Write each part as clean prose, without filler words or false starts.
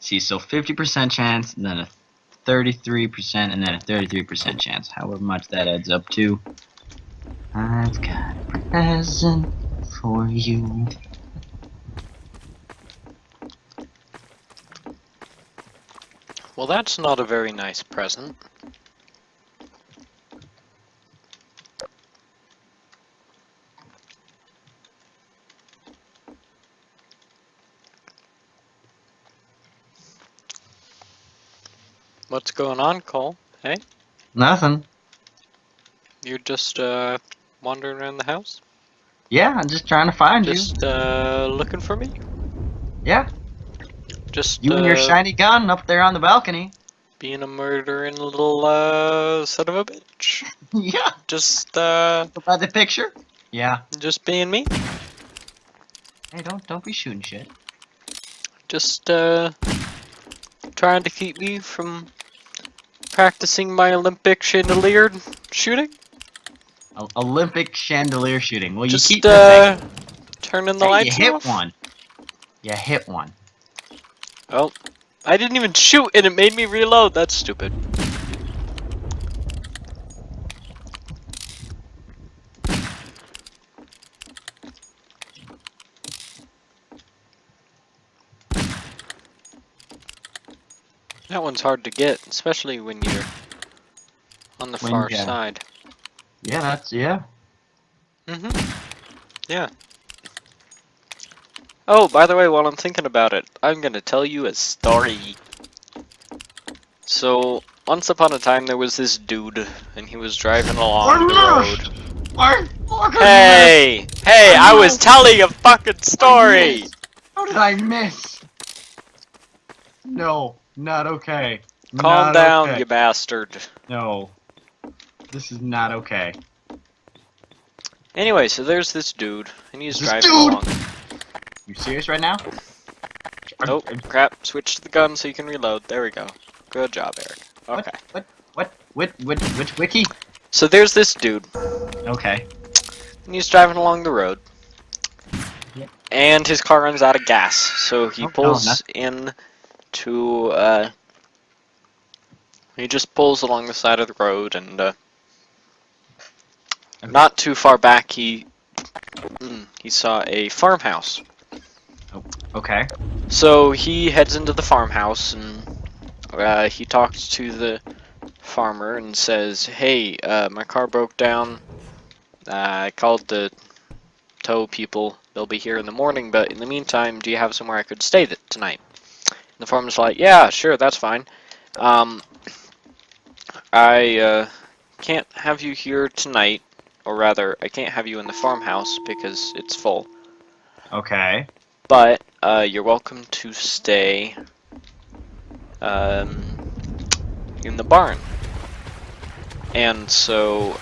See, so 50% chance, and then a 33%, and then a 33% chance. However much that adds up to. I've got a present for you. Well, that's not a very nice present. What's going on, Cole? Hey? Nothing. You're just, wandering around the house? Yeah, I'm just trying to find Just, you. looking for me? Yeah, Just, you and your shiny gun up there on the balcony. being a murdering little, son of a bitch. Yeah. Just, By the picture. Yeah. just being me. Hey, don't be shooting shit. Just, trying to keep me from practicing my Olympic chandelier shooting. Olympic chandelier shooting. Well, you Just, keep missing. turning the Hey, lights you hit off. one. You hit one. Oh, I didn't even shoot and it made me reload. That's stupid. That one's hard to get, especially when you're on the far yeah. side. Yeah, yeah. Yeah. Oh, by the way, while I'm thinking about it, I'm gonna tell you a story. So, once upon a time, there was this dude, and he was driving along the road. Hey! Hey, I was telling a fucking story! How did I miss? No, not okay. Calm Not down, okay. you bastard. No. This is not okay. Anyway, so there's this dude, and he's This driving dude! along. You serious right now? Oh, crap. Switch to the gun so you can reload. There we go. Good job, Eric. Okay. Which wiki? So there's this dude, Okay. and he's driving along the road. Yep. And his car runs out of gas, so he Oh, no, pulls in to, he just pulls along the side of the road, and, Okay. not too far back, he saw a farmhouse. Oh, okay. So he heads into the farmhouse, and he talks to the farmer and says, "Hey, my car broke down. I called the tow people. They'll be here in the morning, but in the meantime, do you have somewhere I could stay tonight?" And the farmer's like, "Yeah, sure, that's fine. I can't have you here tonight, or rather, I can't have you in the farmhouse because it's full. Okay. But you're welcome to stay in the barn." And so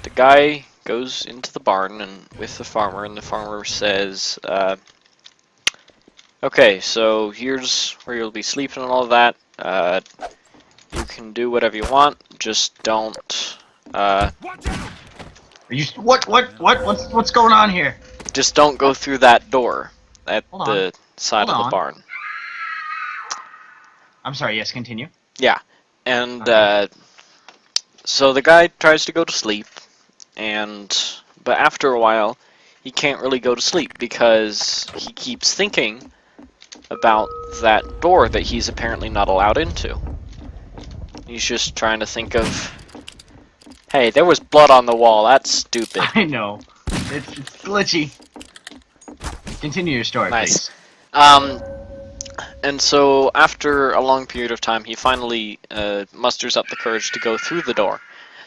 the guy goes into the barn and with the farmer, and the farmer says, "Okay, so here's where you'll be sleeping and all that. You can do whatever you want. Just don't. Are you what's going on here? Just don't go through that door at Hold the side Hold of the on. barn." I'm sorry. Yes, continue. Yeah, and Okay. so the guy tries to go to sleep, but after a while, he can't really go to sleep because he keeps thinking about that door that he's apparently not allowed into. He's just trying to think of, hey, there was blood on the wall. That's stupid. I know. It's glitchy. Continue your story, Nice. please. And so after a long period of time, he finally musters up the courage to go through the door.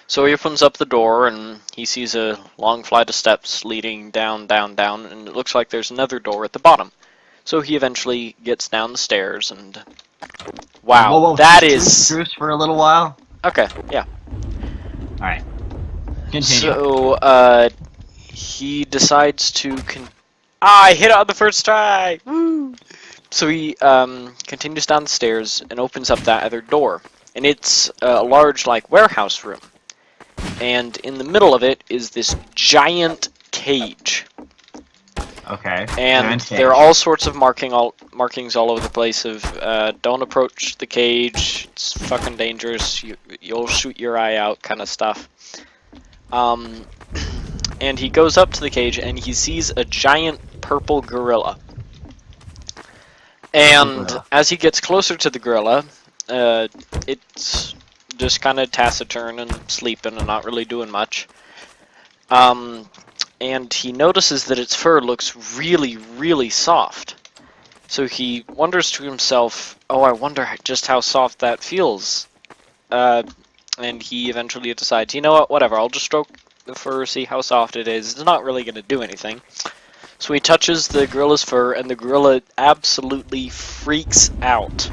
So he opens up the door and he sees a long flight of steps leading down, down, down, and it looks like there's another door at the bottom. So he eventually gets down the stairs and wow, Whoa, that is truce for a little while. okay. Yeah. All right. Continue. So he decides to I hit it on the first try. Woo! So he continues down the stairs and opens up that other door, and it's a large like warehouse room. And in the middle of it is this giant cage. Okay. And there are all sorts of markings all over the place of don't approach the cage, it's fucking dangerous, you'll shoot your eye out kind of stuff. And he goes up to the cage and he sees a giant purple gorilla. And as he gets closer to the gorilla, it's just kind of taciturn and sleeping and not really doing much. And he notices that its fur looks really, really soft. So he wonders to himself, oh, I wonder just how soft that feels. And he eventually decides, you know what, whatever, I'll just stroke the fur, see how soft it is. It's not really going to do anything. So he touches the gorilla's fur, and the gorilla absolutely freaks out.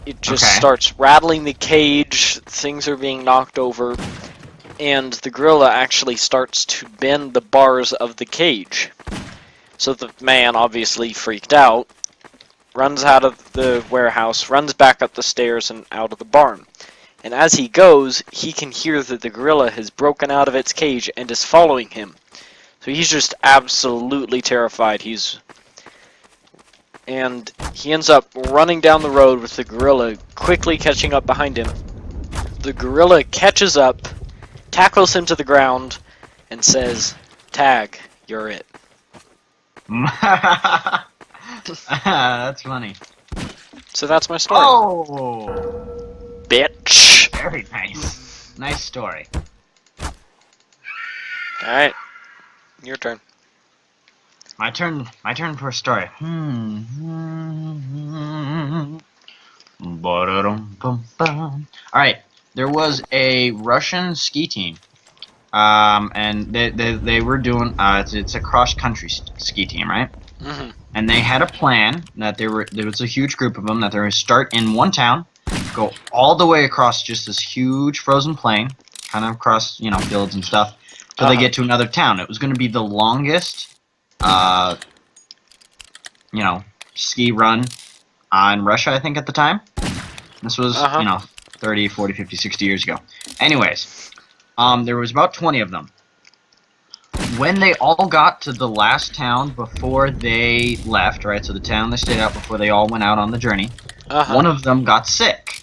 It just starts rattling the cage, things are being knocked over, and the gorilla actually starts to bend the bars of the cage. So the man, obviously freaked out, runs out of the warehouse, runs back up the stairs and out of the barn. And as he goes, he can hear that the gorilla has broken out of its cage and is following him. So he's just absolutely terrified. And he ends up running down the road with the gorilla quickly catching up behind him. The gorilla catches up, tackles him to the ground, and says, "Tag, you're it." That's funny. So that's my story. Oh! Bitch! Very nice. Nice story. Alright. Your turn. My turn for a story. Alright, there was a Russian ski team. And they were doing, it's a cross-country ski team, right? Mm-hmm. And they had a plan that there was a huge group of them that they were going to start in one town, go all the way across just this huge frozen plain, kind of across, fields and stuff, till they get to another town. It was going to be the longest, ski run in Russia, I think, at the time. This was, 30, 40, 50, 60 years ago. Anyways, there was about 20 of them. When they all got to the last town before they left, right, so the town they stayed out before they all went out on the journey, one of them got sick.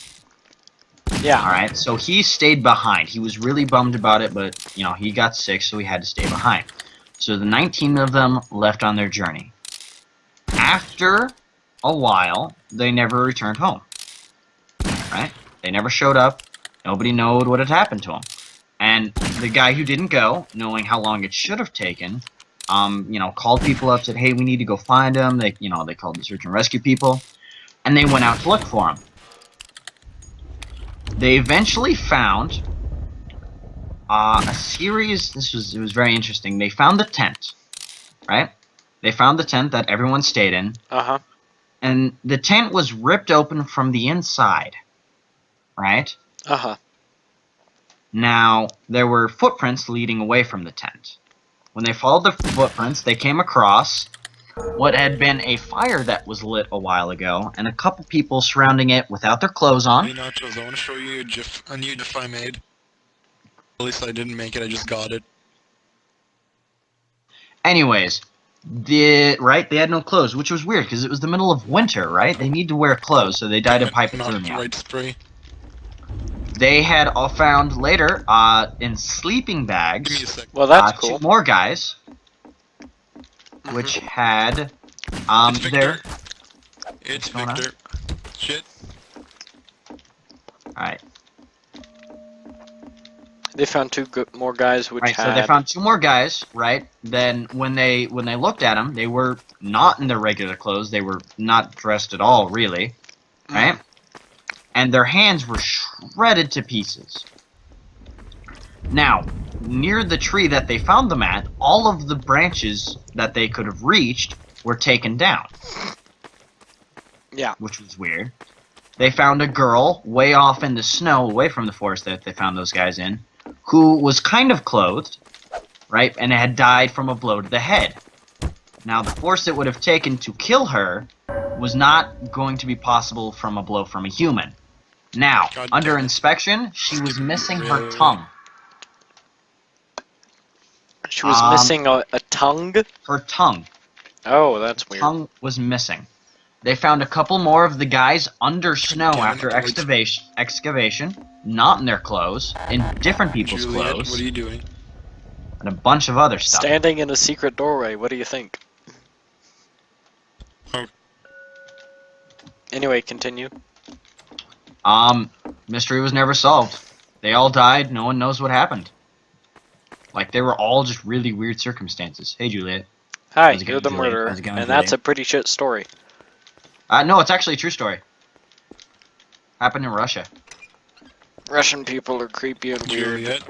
Yeah. Alright, so he stayed behind. He was really bummed about it, but, he got sick, so he had to stay behind. So the 19 of them left on their journey. After a while, they never returned home. Right? They never showed up. Nobody knowed what had happened to them. And the guy who didn't go, knowing how long it should have taken, called people up, said, "Hey, we need to go find him." They called the search and rescue people, and they went out to look for him. They eventually found a series. It was very interesting. They found the tent, right? They found the tent that everyone stayed in. And the tent was ripped open from the inside, right? Now, there were footprints leading away from the tent. When they followed the footprints, they came across what had been a fire that was lit a while ago, and a couple people surrounding it without their clothes on. Hey, Nachos, I want to show you a new GIF I made. At least I didn't make it, I just got it. Anyways, they had no clothes, which was weird, because it was the middle of winter, right? They need to wear clothes, so they died of hypothermia. Right spray. They had all found later, in sleeping bags, Give me a sec. Well, that's cool. 2 more guys, which had, It's their... Victor. It's Victor. Shit. Alright. They found 2 more guys, which So they found 2 more guys, right? Then when they looked at them, they were not in their regular clothes. They were not dressed at all, really, right? And their hands were shredded to pieces. Now, near the tree that they found them at, all of the branches that they could have reached were taken down. Yeah. Which was weird. They found a girl way off in the snow, away from the forest that they found those guys in, who was kind of clothed, right, and had died from a blow to the head. Now, the force it would have taken to kill her was not going to be possible from a blow from a human. Now, under inspection, she was missing her tongue. She was missing a tongue? Her tongue. Oh, that's weird. Tongue was missing. They found a couple more of the guys under snow after excavation, not in their clothes, in different people's Juliet, clothes, what are you doing? and a bunch of other stuff. Standing in a secret doorway, what do you think? Oh. Anyway, continue. Mystery was never solved. They all died, no one knows what happened. Like, they were all just really weird circumstances. Hey, Juliet. Hi, How's it you're going, the Juliet? murderer, How's it going, and that's a Juliet? pretty shit story. No, it's actually a true story. Happened in Russia. Russian people are creepy and weird. Juliet,